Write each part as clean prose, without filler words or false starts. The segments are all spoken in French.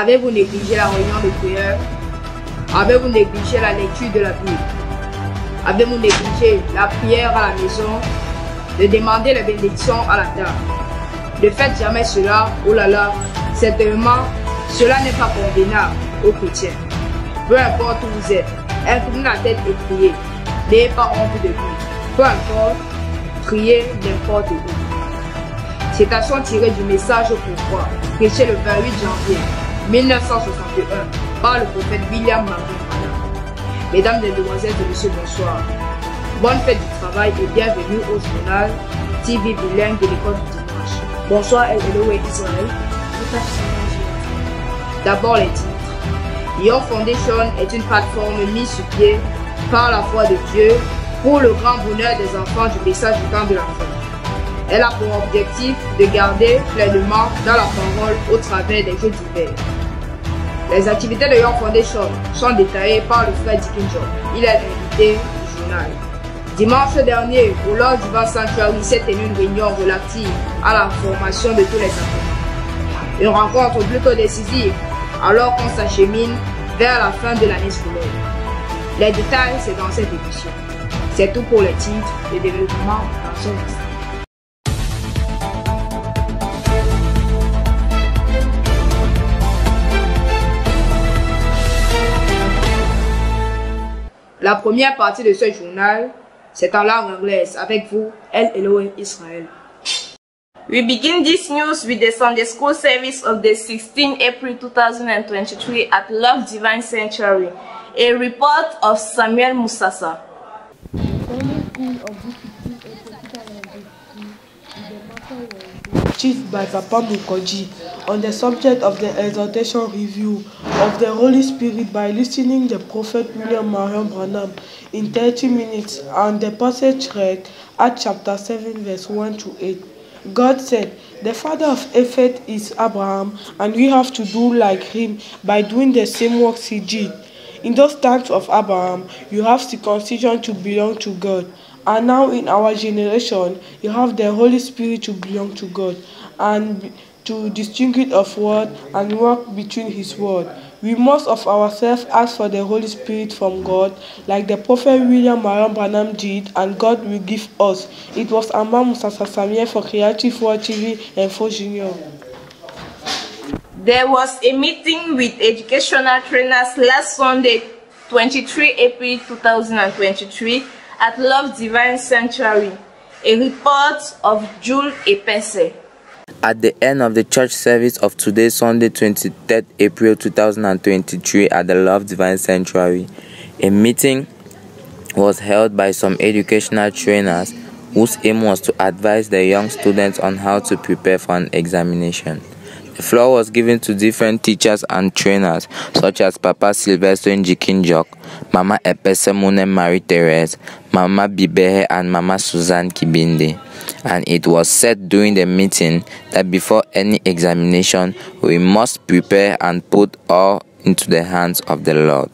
Avez-vous négligé la réunion de prière? Avez-vous négligé la lecture de la Bible? Avez-vous négligé la prière à la maison? De demander la bénédiction à la table? Ne faites jamais cela, oh là là, certainement, cela n'est pas convenable aux chrétiens. Peu importe où vous êtes, inclinez la tête et priez. N'ayez pas honte de lui. Peu importe, priez n'importe où. Citation tirée du message au pourquoi, prêché le 28 janvier 1961 par le prophète William Marion Branham. Mesdames, Mesdemoiselles et Messieurs, bonsoir. Bonne fête du travail et bienvenue au journal TV bilingue de l'école du dimanche. Bonsoir Hello et Israël. D'abord les titres. Your Foundation est une plateforme mise sur pied par la foi de Dieu pour le grand bonheur des enfants du message du temps de la fin. Elle a pour objectif de garder pleinement dans la parole au travers des jeux divers. Les activités de Your Foundation sont détaillées par le frère Dickinson. Il est l'invité du journal. Dimanche dernier, au Lord Divine Sanctuary, s'est tenue une réunion relative à la formation de tous les apprenants. Une rencontre plutôt décisive alors qu'on s'achemine vers la fin de l'année scolaire. Les détails, c'est dans cette édition. C'est tout pour les titres de développement dans ce instant. La première partie de ce journal, c'est en langue anglaise avec vous, El Elohim Israël. We begin this news with the Sunday School service of the 16th April 2023 at Love Divine Sanctuary. A report of Samuel Musasa. Chief by Papa Mukoji on the subject of the exhortation review of the Holy Spirit by listening the Prophet William Marion Branham in 30 minutes, and the passage read at chapter 7 verse 1 to 8. God said, the father of faith is Abraham, and we have to do like him by doing the same works he did. In those times of Abraham, you have circumcision to belong to God. And now in our generation, you have the Holy Spirit to belong to God and to distinguish of word and work between his word. We must of ourselves ask for the Holy Spirit from God, like the Prophet William Marion Branham did, and God will give us. It was Amam Musasa Samuel for Creative World TV and for Junior. There was a meeting with educational trainers last Sunday, 23 April 2023, at Love Divine Sanctuary. A report of Jules Epese. At the end of the church service of today, Sunday, 23 April 2023, at the Love Divine Sanctuary, a meeting was held by some educational trainers whose aim was to advise the young students on how to prepare for an examination. The floor was given to different teachers and trainers such as Papa Sylvester Njikinjok, Mama Epese Mune Marie Therese, Mama Bibehe and Mama Suzanne Kibinde. And it was said during the meeting that before any examination, we must prepare and put all into the hands of the Lord.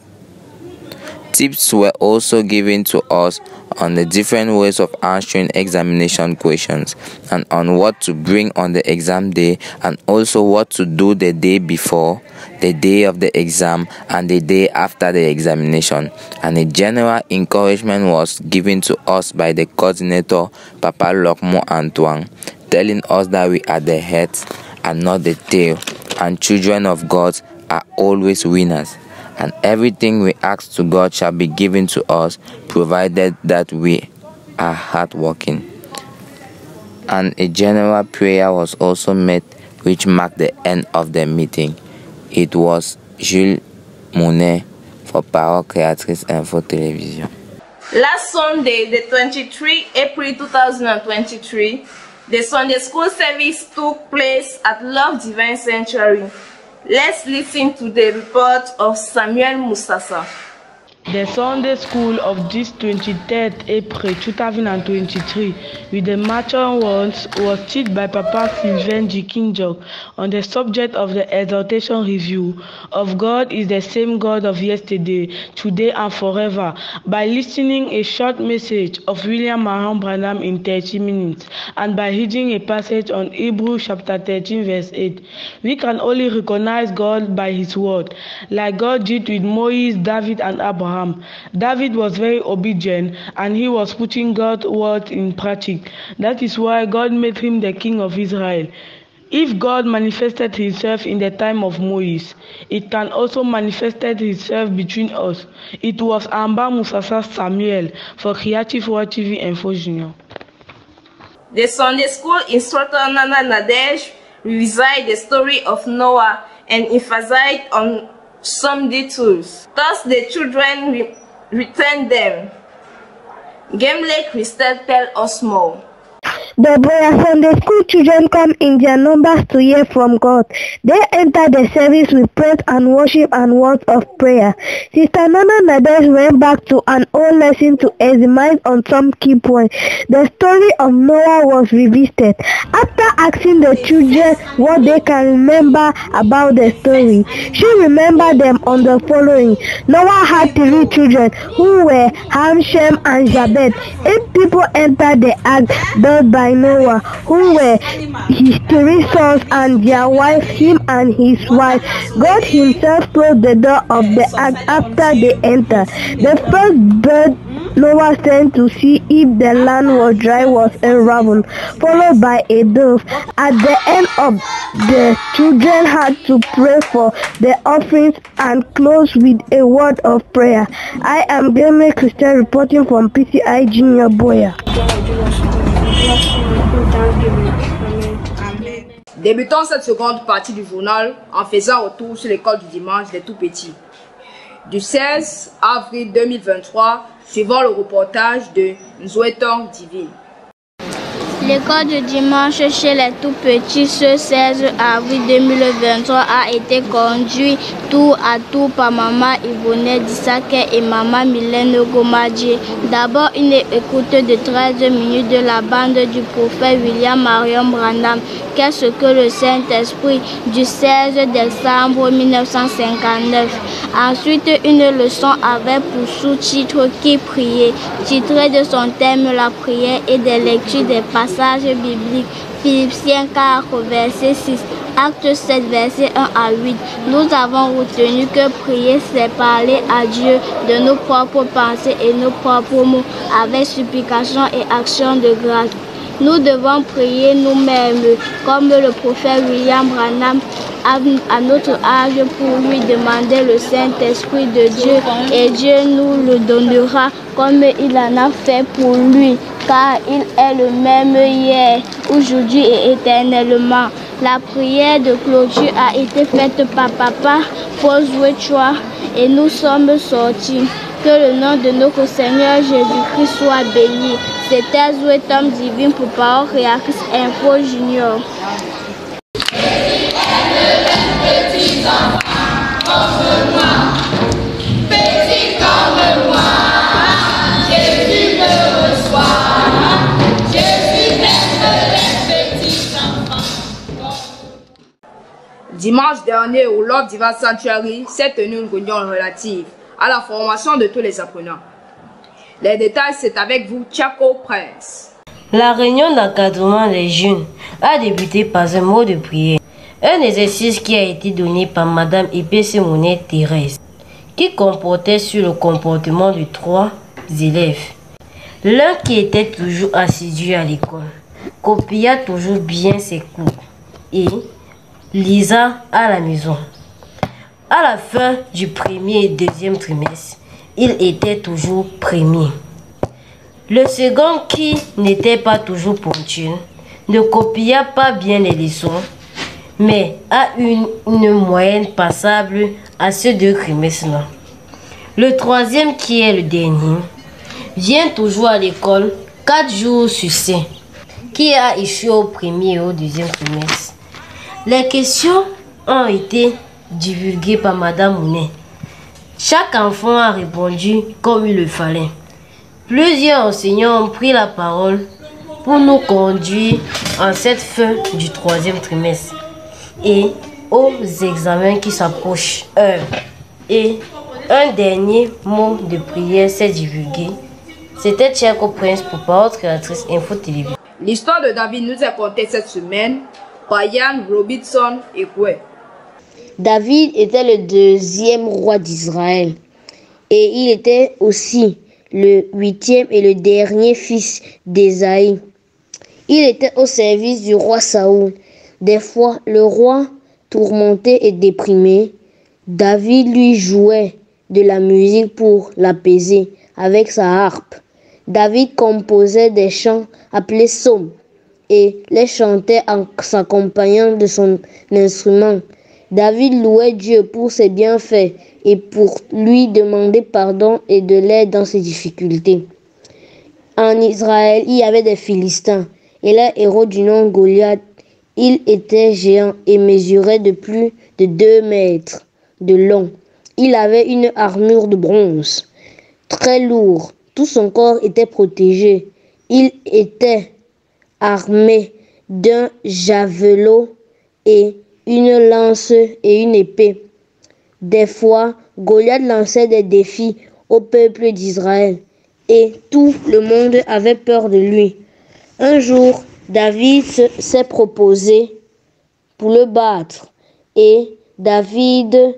Tips were also given to us on the different ways of answering examination questions and on what to bring on the exam day, and also what to do the day before, the day of the exam, and the day after the examination. And a general encouragement was given to us by the coordinator, Papa Lokmo Antoine, telling us that we are the heads and not the tail, and children of God are always winners. And everything we ask to God shall be given to us, provided that we are hardworking. And a general prayer was also made, which marked the end of the meeting. It was Jules Monet for Parole Créatrice Info Télévision. Last Sunday, the 23 April 2023, the Sunday School service took place at Love Divine Sanctuary. Let's listen to the report of Samuel Musasa. The Sunday school of this 23rd April 2023 with the mature ones was taught by Papa Sylvain G. Kingjok on the subject of the exaltation review of God is the same God of yesterday, today and forever by listening a short message of William Marion Branham in 30 minutes and by reading a passage on Hebrews chapter 13 verse 8. We can only recognize God by his word, like God did with Moses, David and Abraham. David was very obedient and he was putting God's word in practice. That is why God made him the king of Israel. If God manifested himself in the time of Moses, it can also manifested himself between us. It was Amba Musasa Samuel for Creative World TV Info Junior. The Sunday school instructor Nana Nadej revised the story of Noah and emphasized on some details. Thus the children returned them. Game Lake Crystal tell us more. The Boya Sunday school children come in their numbers to hear from God. They enter the service with praise and worship and words of prayer. Sister Nana Nadej went back to an old lesson to examine on some key points. The story of Noah was revisited. After asking the children what they can remember about the story, she remembered them on the following. Noah had 3 children who were Ham, Shem and Japheth. 8 people entered the ark built by Noah, who were his 3 sons and their wives, him and his wife. God himself closed the door of the ark after they entered. The first bird Noah sent to see if the land was dry was a raven, followed by a dove. At the end of the children had to pray for the offerings and close with a word of prayer. I am Game Christian reporting from PCI Junior Boya. Débutons cette seconde partie du journal en faisant retour sur l'école du dimanche des tout-petits. Du 16 avril 2023, suivant le reportage de Nzouetong TV. L'école du dimanche chez les tout-petits ce 16 avril 2023 a été conduite tour à tour par maman Yvonne Dissake et maman Mylène Gomadji. D'abord une écoute de 13 minutes de la bande du prophète William Marion Branham. Qu'est-ce que le Saint-Esprit du 16 décembre 1959. Ensuite, une leçon avec pour sous-titre Qui priait, titré de son thème La prière et des lectures des passages bibliques. Philippiens 4, verset 6, Acte 7, verset 1 à 8. Nous avons retenu que prier, c'est parler à Dieu de nos propres pensées et nos propres mots avec supplication et action de grâce. Nous devons prier nous-mêmes, comme le prophète William Branham à notre âge pour lui demander le Saint-Esprit de Dieu et Dieu nous le donnera comme il en a fait pour lui, car il est le même hier, aujourd'hui et éternellement. La prière de clôture a été faite par Papa Paul Zouechua et nous sommes sortis. Que le nom de notre Seigneur Jésus-Christ soit béni. C'était Zouetom Divine pour Parole Réactrice Info Junior. Dimanche dernier, au Love Divine Sanctuary, s'est tenue une réunion relative à la formation de tous les apprenants. Les détails, c'est avec vous, Tchako Prince. La réunion d'encadrement des jeunes a débuté par un mot de prière. Un exercice qui a été donné par Madame Epese Mounet Thérèse, qui comportait sur le comportement de 3 élèves. L'un qui était toujours assidu à l'école, copia toujours bien ses cours et lisa à la maison. À la fin du premier et deuxième trimestre, il était toujours premier. Le second, qui n'était pas toujours ponctuel, ne copia pas bien les leçons, mais a une moyenne passable à ces 2 trimestres-là. Le troisième, qui est le dernier, vient toujours à l'école 4 jours sur 5, qui a échoué au premier et au deuxième trimestre. Les questions ont été divulguées par Madame Mounet. Chaque enfant a répondu comme il le fallait. Plusieurs enseignants ont pris la parole pour nous conduire en cette fin du 3e trimestre et aux examens qui s'approchent. Et un dernier mot de prière s'est divulgué. C'était Tchèque Prince pour Parole Créatrice Info Télévision. L'histoire de David nous est contée cette semaine par Yann Robinson et Koué. David était le 2e roi d'Israël et il était aussi le 8e et le dernier fils d'Ésaïe. Il était au service du roi Saoul. Des fois, le roi, tourmenté et déprimé, David lui jouait de la musique pour l'apaiser avec sa harpe. David composait des chants appelés psaumes et les chantait en s'accompagnant de son instrument. David louait Dieu pour ses bienfaits et pour lui demander pardon et de l'aide dans ses difficultés. En Israël, il y avait des Philistins et leur héros du nom Goliath. Il était géant et mesurait de plus de 2 mètres de long. Il avait une armure de bronze, très lourde. Tout son corps était protégé. Il était armé d'un javelot et une lance et une épée. Des fois, Goliath lançait des défis au peuple d'Israël et tout le monde avait peur de lui. Un jour, David s'est proposé pour le battre et David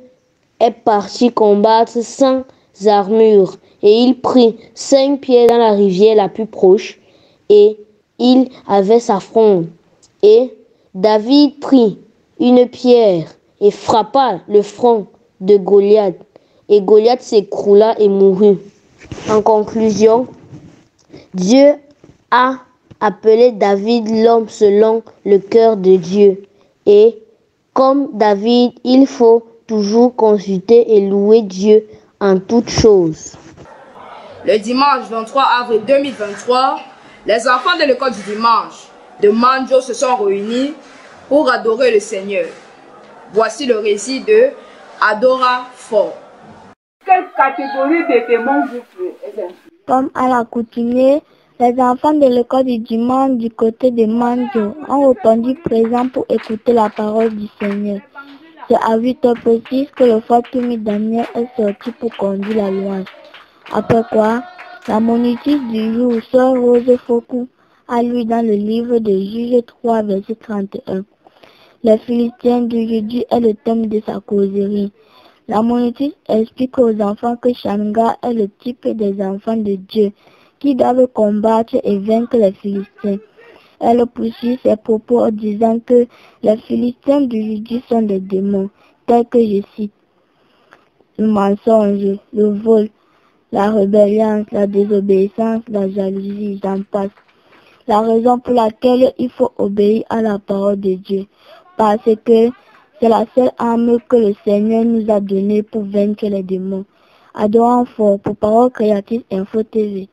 est parti combattre sans armure et il prit 5 pieds dans la rivière la plus proche et il avait sa fronde. Et David prit une pierre et frappa le front de Goliath et Goliath s'écroula et mourut. En conclusion, Dieu a appelé David l'homme selon le cœur de Dieu. Et comme David, il faut toujours consulter et louer Dieu en toutes choses. Le dimanche 23 avril 2023, les enfants de l'école du dimanche de Manjo se sont réunis pour adorer le Seigneur. Voici le récit de Adora Fort. Quelle catégorie de démons vous faites? Comme à l'accoutumée, les enfants de l'école du dimanche du côté de Manjo ont répondu présents pour écouter la parole du Seigneur. C'est à 8h précises que le frère Kimi Daniel est sorti pour conduire la louange. Après quoi, la monitrice du jour, sœur Rose Foucault, a lu dans le livre de Juges 3, verset 31. Les Philistins du jeudi est le thème de sa causerie. La monitrice explique aux enfants que Shanga est le type des enfants de Dieu qui doivent combattre et vaincre les Philistins. Elle poursuit ses propos en disant que les Philistins du jeudi sont des démons, tels que je cite le mensonge, le vol, la rébellion, la désobéissance, la jalousie, j'en passe. La raison pour laquelle il faut obéir à la parole de Dieu, parce que c'est la seule arme que le Seigneur nous a donnée pour vaincre les démons. Adorons fort pour Parole Créatrice Info TV.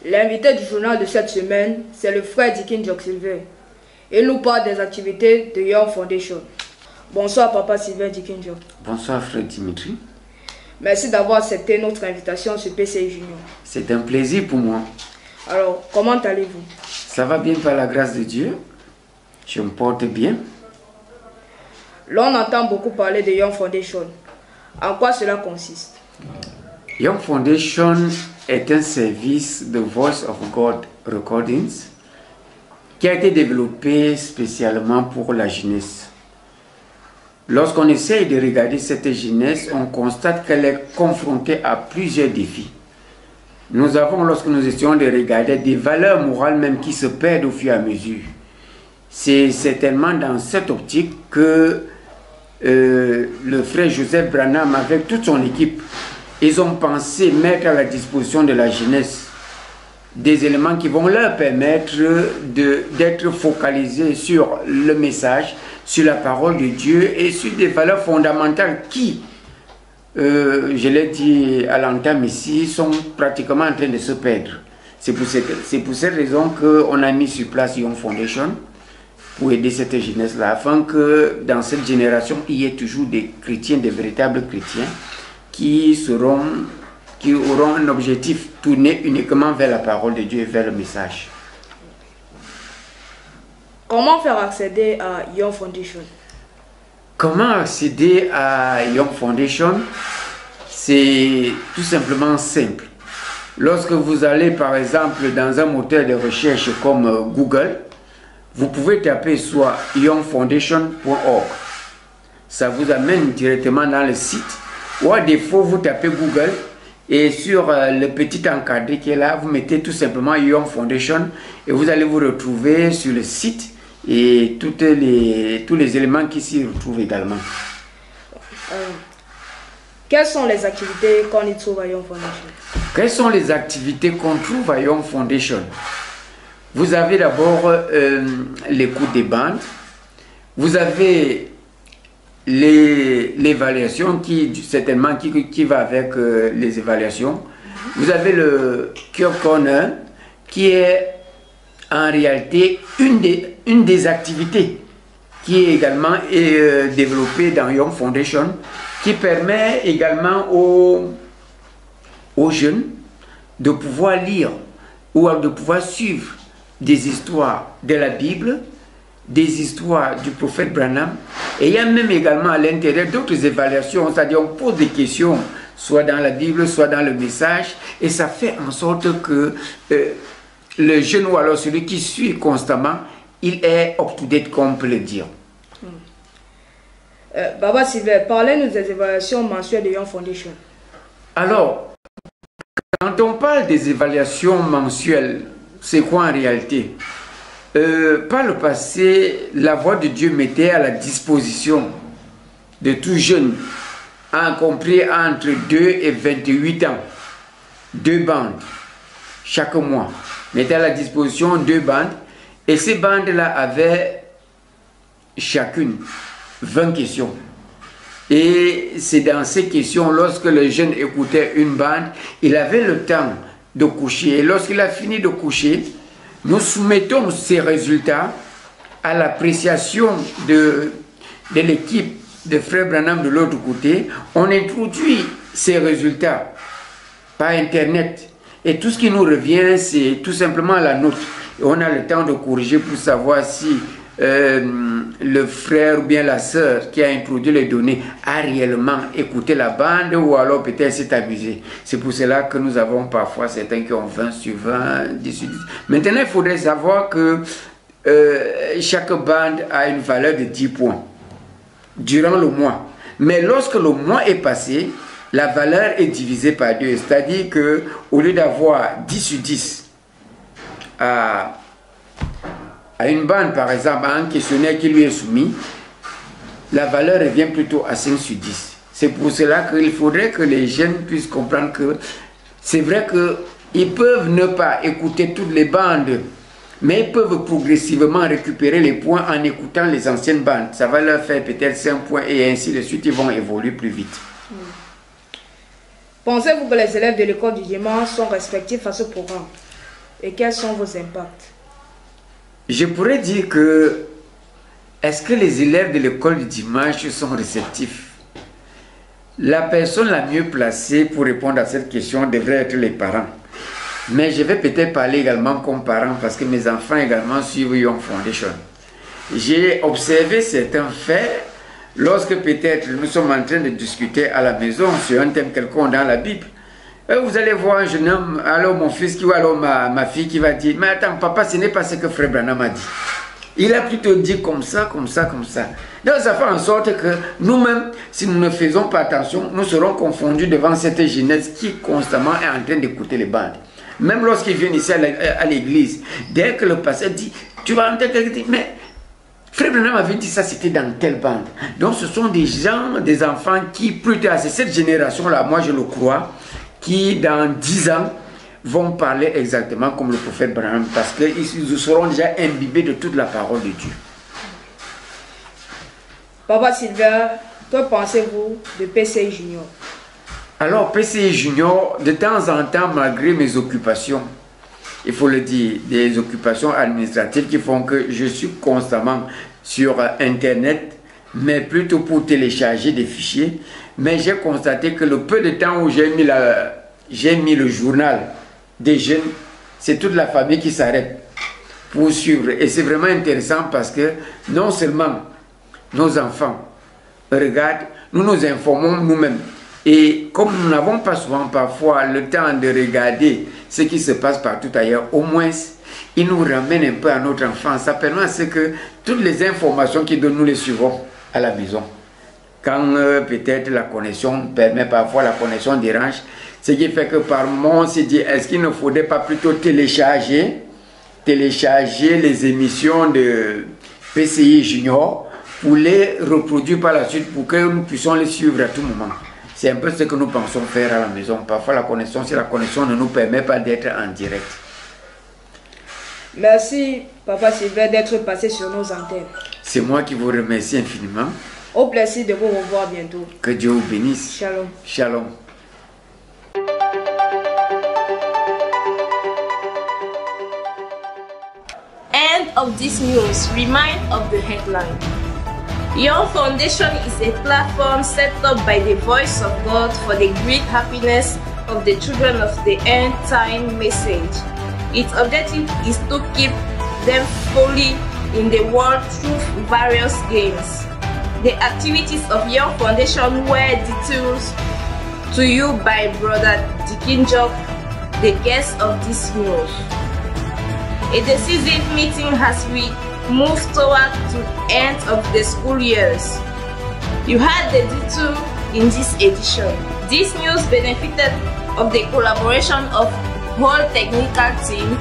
L'invité du journal de cette semaine, c'est le frère Dikin Jock Silver. Il nous parle des activités de Young Foundation. Bonsoir Papa Sylvain Dikin Jock. Bonsoir frère Dimitri. Merci d'avoir accepté notre invitation sur PCI Junior. C'est un plaisir pour moi. Alors, comment allez-vous? Ça va bien par la grâce de Dieu. Je me porte bien. L'on entend beaucoup parler de Young Foundation. En quoi cela consiste? Young Foundation est un service de Voice of God Recordings qui a été développé spécialement pour la jeunesse. Lorsqu'on essaye de regarder cette jeunesse, on constate qu'elle est confrontée à plusieurs défis. Nous avons, lorsque nous essayons de regarder, des valeurs morales même qui se perdent au fur et à mesure. C'est certainement dans cette optique que le frère Joseph Branham, avec toute son équipe, ils ont pensé mettre à la disposition de la jeunesse des éléments qui vont leur permettre d'être focalisés sur le message, sur la parole de Dieu et sur des valeurs fondamentales qui, je l'ai dit à l'entame ici, sont pratiquement en train de se perdre. C'est pour cette raison qu'on a mis sur place Young Foundation pour aider cette jeunesse-là, afin que dans cette génération, il y ait toujours des chrétiens, des véritables chrétiens, qui auront un objectif tourné uniquement vers la parole de Dieu et vers le message. Comment faire accéder à Young Foundation? Comment accéder à Young Foundation? C'est tout simplement simple. Lorsque vous allez par exemple dans un moteur de recherche comme Google, vous pouvez taper soit youngfoundation.org. Ça vous amène directement dans le site. Ou à défaut, vous tapez Google et sur le petit encadré qui est là, vous mettez tout simplement Young Foundation et vous allez vous retrouver sur le site et tous les éléments qui s'y retrouvent également. Quelles sont les activités qu'on y trouve à Young Foundation? Quelles sont les activités qu'on trouve à Young Foundation? Vous avez d'abord l'écoute des bandes. Vous avez l'évaluation qui certainement qui va avec les évaluations. Vous avez le Cure Corner qui est en réalité une des activités qui est également développée dans Young Foundation, qui permet également aux jeunes de pouvoir lire ou de pouvoir suivre des histoires de la Bible, des histoires du prophète Branham, et il y a même également à l'intérieur d'autres évaluations, c'est-à-dire on pose des questions, soit dans la Bible, soit dans le message, et ça fait en sorte que le jeune ou alors celui qui suit constamment, il est up-to-date, comme on peut le dire. Baba Sylvain, parlez-nous des évaluations mensuelles de Young Foundation. Alors, quand on parle des évaluations mensuelles, c'est quoi en réalité? Par le passé, la voix de Dieu mettait à la disposition de tout jeune, y compris entre 2 et 28 ans, 2 bandes chaque mois. Mettait à la disposition 2 bandes, et ces bandes-là avaient chacune 20 questions. Et c'est dans ces questions, lorsque le jeune écoutait une bande, il avait le temps de coucher. Et lorsqu'il a fini de coucher, nous soumettons ces résultats à l'appréciation de l'équipe de Frère Branham de l'autre côté. On introduit ces résultats par Internet. Et tout ce qui nous revient, c'est tout simplement la note. Et on a le temps de corriger pour savoir si le frère ou bien la sœur qui a introduit les données a réellement écouté la bande ou alors peut-être s'est abusé. C'est pour cela que nous avons parfois certains qui ont 20 sur 20, 10 sur 10. Maintenant, il faudrait savoir que chaque bande a une valeur de 10 points durant le mois. Mais lorsque le mois est passé, la valeur est divisée par 2. C'est-à-dire qu'au lieu d'avoir 10 sur 10 à une bande, par exemple, à un questionnaire qui lui est soumis, la valeur revient plutôt à 5 sur 10. C'est pour cela qu'il faudrait que les jeunes puissent comprendre que c'est vrai qu'ils peuvent ne pas écouter toutes les bandes, mais ils peuvent progressivement récupérer les points en écoutant les anciennes bandes. Ça va leur faire peut-être 5 points et ainsi de suite, ils vont évoluer plus vite. Pensez-vous que les élèves de l'école du dimanche sont respectifs à ce programme? Et quels sont vos impacts? Je pourrais dire que, est-ce que les élèves de l'école du dimanche sont réceptifs? La personne la mieux placée pour répondre à cette question devrait être les parents. Mais je vais peut-être parler également comme parent parce que mes enfants également suivent Young Foundation. J'ai observé certains faits lorsque peut-être nous sommes en train de discuter à la maison sur un thème quelconque dans la Bible. Vous allez voir un jeune homme, alors mon fils qui ou alors ma fille qui va dire, mais attends papa, ce n'est pas ce que Frère Branham a dit. Il a plutôt dit comme ça, comme ça, comme ça. Donc ça fait en sorte que nous-mêmes, si nous ne faisons pas attention, nous serons confondus devant cette jeunesse qui constamment est en train d'écouter les bandes. Même lorsqu'ils viennent ici à l'église, dès que le pasteur dit, tu vas entendre quelqu'un dire, mais Frère Branham avait dit ça, c'était dans telle bande. Donc ce sont des gens, des enfants qui, plus tard, c'est cette génération-là, moi je le crois, qui dans 10 ans vont parler exactement comme le prophète Branham parce qu'ils seront déjà imbibés de toute la parole de Dieu. Papa Sylvain, que pensez-vous de PCI Junior? Alors PCI Junior, de temps en temps, malgré mes occupations, il faut le dire, des occupations administratives qui font que je suis constamment sur Internet, mais plutôt pour télécharger des fichiers. Mais j'ai constaté que le peu de temps où j'ai mis le journal des jeunes, c'est toute la famille qui s'arrête pour suivre. Et c'est vraiment intéressant parce que non seulement nos enfants regardent, nous nous informons nous-mêmes. Et comme nous n'avons pas souvent parfois le temps de regarder ce qui se passe partout ailleurs, au moins ils nous ramènent un peu à notre enfance. Ça permet à ce que toutes les informations qu'ils donnent, nous les suivons à la maison. Quand peut-être la connexion permet, parfois la connexion dérange, ce qui fait que par moment on s'est dit, est-ce qu'il ne faudrait pas plutôt télécharger les émissions de PCI Junior pour les reproduire par la suite pour que nous puissions les suivre à tout moment. C'est un peu ce que nous pensons faire à la maison. Parfois la connexion, si la connexion ne nous permet pas d'être en direct. Merci, Papa Sylvain, d'être passé sur nos antennes. C'est moi qui vous remercie infiniment. Au plaisir de vous revoir bientôt. Que Dieu vous bénisse. Shalom. Shalom. End of this news. Remind of the headline. Young Foundation is a platform set up by the Voice of God for the great happiness of the children of the end time message. Its objective is to keep them fully in the world through various games. The activities of Young Foundation were detailed to you by Brother Dickin Job, the guest of this news. A decisive meeting has moved toward the end of the school years. You had the detail in this edition. This news benefited of the collaboration of whole technical team,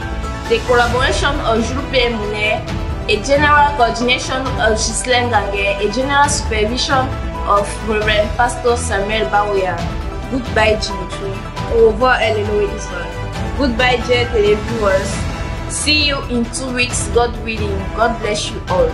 the collaboration of Jules Pierre Mounet, a general coordination of Ghislaine Gangue, a general supervision of Reverend Pastor Samuel Baouya. Goodbye, Dimitri. Au revoir, Elénoé Israël. Goodbye, dear televiewers. See you in 2 weeks, God willing. God bless you all.